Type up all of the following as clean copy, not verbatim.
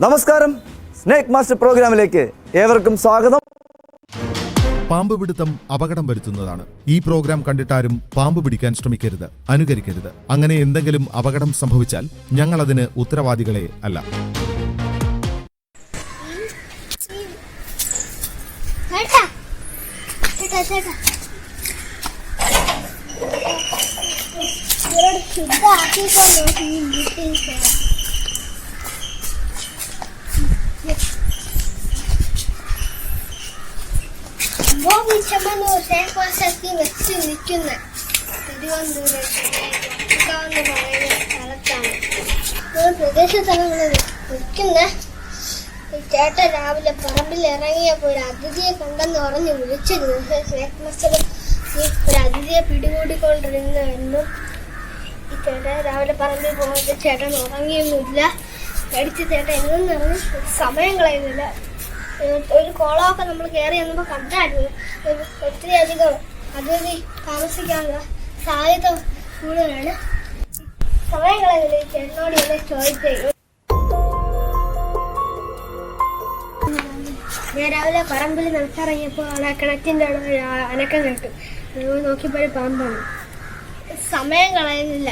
നമസ്കാരം, snake master പ്രോഗ്രാമിലേക്ക് ഏവർക്കും സ്വാഗതം. പാമ്പ് പിടുത്തം അപകടം വരുത്തുന്നതാണ്. ഈ പ്രോഗ്രാം കണ്ടിട്ടാരും പാമ്പ് പിടിക്കാൻ ശ്രമിക്കരുത്, അനുകരിക്കരുത്. അങ്ങനെ എന്തെങ്കിലും അപകടം സംഭവിച്ചാൽ ഞങ്ങൾ അതിന് ഉത്തരവാദികളെ അല്ല. വെച്ച് നിൽക്കുന്ന തിരുവനന്തപുരത്ത് പറയുന്ന സ്ഥലത്താണ് പ്രദേശത്താണ് നിൽക്കുന്ന ചേട്ടൻ. രാവിലെ പറമ്പിൽ ഇറങ്ങിയപ്പോൾ ഒരു അതിഥിയെ കണ്ടെന്ന് പറഞ്ഞ് വിളിച്ചിരുന്നു. സ്നേക് മാസ്റ്റർ ഒരു അതിഥിയെ പിടികൂടിക്കൊണ്ടിരുന്നു എന്നും ഈ ചേട്ടൻ രാവിലെ പറമ്പിൽ പോകുന്നത് ചേട്ടൻ ഉറങ്ങിയൊന്നുമില്ല. അടിച്ച് ചേട്ടൻ എന്നും പറഞ്ഞ് സമയം കളയുന്നില്ല. ഒരു കുളമൊക്കെ നമ്മൾ കയറി വന്നപ്പോൾ കണ്ടായിരുന്നു. ഒത്തിരി അധികം അതിഥി താമസിക്കാനുള്ള സാധ്യത കൂടുതലാണ്. സമയം കളയുന്നില്ല. ഈ ചേട്ടനോട് എന്നെ ചോദിച്ചു. ഞാൻ രാവിലെ പറമ്പിൽ നടത്തിറങ്ങിയപ്പോൾ അവിടെ കിണറ്റിൻ്റെ അവിടെ അനക്കം കേട്ടു. നോക്കിയപ്പോൾ പാമ്പാണ്. സമയം കളയുന്നില്ല.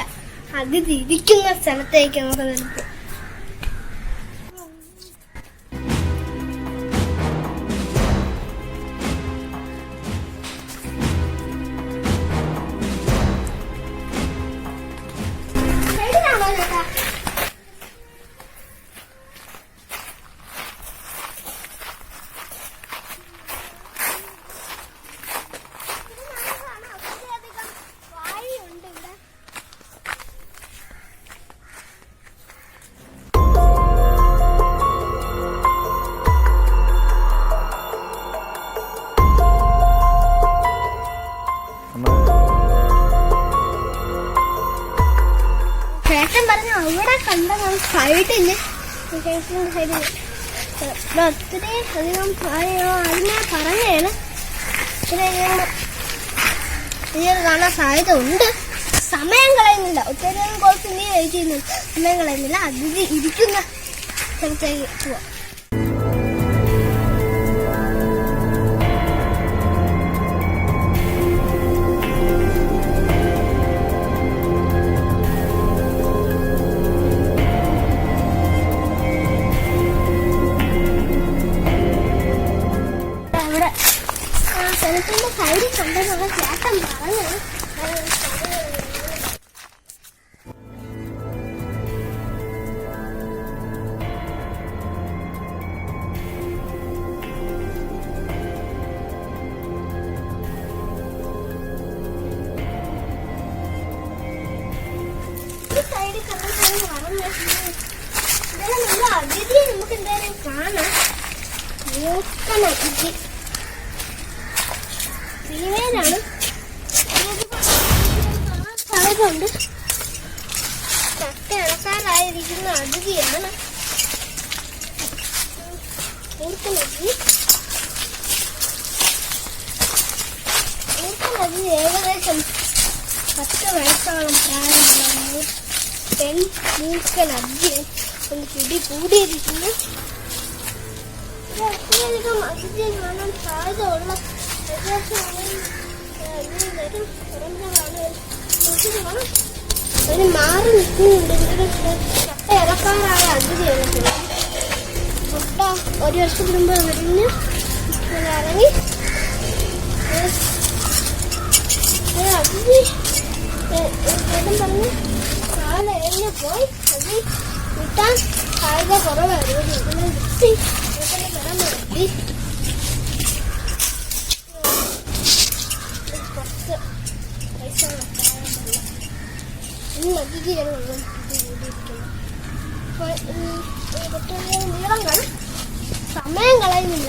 അതിഥി ഇരിക്കുന്ന സ്ഥലത്തേക്ക് നമുക്ക് നിർത്തും. ചേട്ടൻ പറഞ്ഞു അവിടെ കണ്ട സൈഡില് സൈഡില് ഒത്തിരി അധികം അതിനെ പറഞ്ഞാണ് കാണാൻ സാധ്യത ഉണ്ട്. സമയം കളയുന്നില്ല. ഒത്തിരി കുറച്ച് നീ വെയിറ്റ് ചെയ്യുന്നു. സമയം കളയുന്നില്ല. അതിഥി ഇരിക്കുന്ന സ്ഥലത്തേക്ക് പോവാം. സൈഡിൽ കണ്ടെന്നുള്ള ചേട്ടൻ പറഞ്ഞു. സൈഡിൽ കണ്ടെന്ന് പറഞ്ഞു. ഇതെല്ലാം നല്ല അതിഥിയെ നമുക്ക് എന്തായാലും കാണാം. നോക്കണം. അതിഥി ാണ് സാധ്യതയുണ്ട്. ചക്ക ഇളക്കാറായിരിക്കുന്ന അതിഥിയാണ്. ഊർക്കനദി ഏകദേശം 10 വയസ്സോളം പ്രായമുള്ള പെൺമൂർക്കനദിയെ ഒന്ന് പിടി കൂടിയിരിക്കുന്നു. അത്യധികം അതിഥിയെ കാണാൻ സാധ്യത ഉള്ള മാറി നിൽക്കുന്നുണ്ട്. ചട്ട ഇറക്കാറായ അതിഥിയാണ്. മുട്ട 1 വർഷം മുമ്പ് വിരിഞ്ഞ് ഇറങ്ങി അതിഥി ചേട്ടൻ പറഞ്ഞ് കാല് എറിഞ്ഞ് പോയി. അത് കിട്ടാൻ സാധ്യത കുറവായിരുന്നു. ഇതിനെ വൃത്തി വരാൻ വേണ്ടി നീളം കാണും. സമയം കളയുന്നില്ല.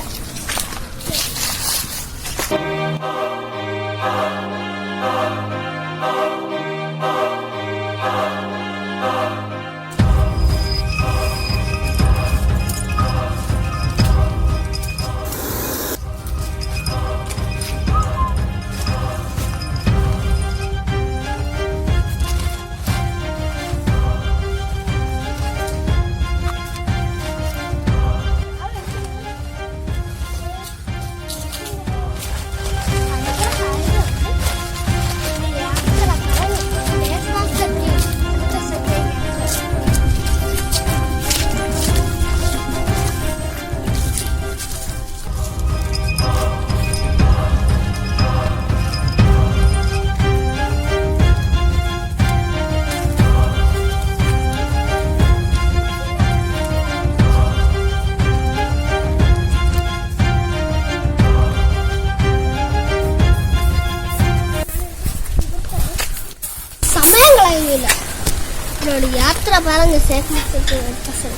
അവരോട് യാത്ര പറഞ്ഞ് സേഫിലേക്ക്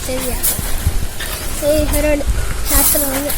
ശരിയാക്കാം. അവരോട് യാത്ര പറഞ്ഞ്